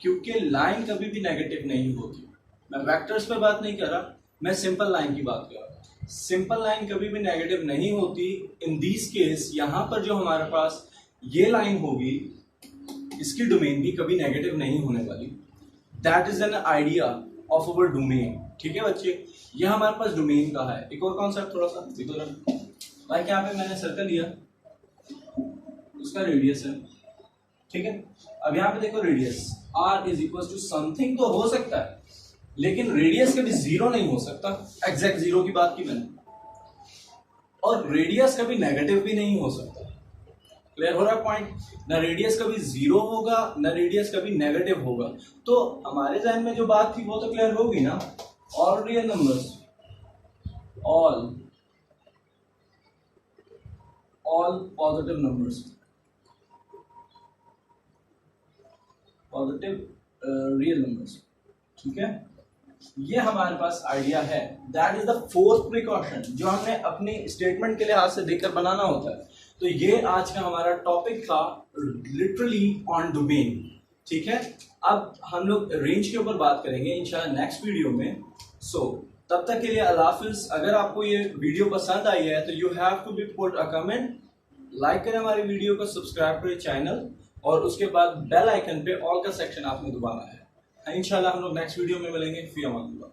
क्योंकि लाइन कभी भी नेगेटिव नहीं होती। मैं वेक्टर्स पे बात नहीं कर रहा, मैं सिंपल लाइन की बात कर रहा। सिंपल लाइन कभी भी नेगेटिव नहीं होती। इन दिस केस यहाँ पर जो हमारे पास ये लाइन होगी, इसकी डोमेन भी कभी नेगेटिव नहीं होने वाली। That is an idea of our domain. ठीक है बच्चे, ये हमारे पास डोमेन का है। एक और कॉन्सेप्ट थोड़ा सा लाइक यहाँ पे मैंने सर्कल लिया, उसका रेडियस है। ठीक है, अब यहाँ पे देखो radius r is equal to something तो हो सकता है, लेकिन रेडियस कभी जीरो नहीं हो सकता। एग्जैक्ट जीरो की बात की मैंने, और रेडियस कभी नेगेटिव भी नहीं हो सकता। क्लियर हो रहा है पॉइंट? ना रेडियस कभी जीरो होगा, ना रेडियस कभी नेगेटिव होगा। तो हमारे जहन में जो बात थी वो तो क्लियर होगी ना। All real numbers, all positive numbers, positive real numbers. ठीक है, ये हमारे पास आइडिया है। That is the fourth precaution जो हमें अपनी स्टेटमेंट के लिहाज से देखकर बनाना होता है। तो ये आज का हमारा टॉपिक था, लिटरली ऑन डोमेन। ठीक है, अब हम लोग रेंज के ऊपर बात करेंगे इंशाल्लाह नेक्स्ट वीडियो में। सो तब तक के लिए अल्लाह हाफिज। अगर आपको ये वीडियो पसंद आई है तो you have to be put a comment, like करें हमारी वीडियो को, सब्सक्राइब करें चैनल, और उसके बाद बेल आइकन पे ऑल का सेक्शन आपने दबाना है। इंशाल्लाह हम लोग नेक्स्ट वीडियो में मिलेंगे। फी अमान अल्लाह।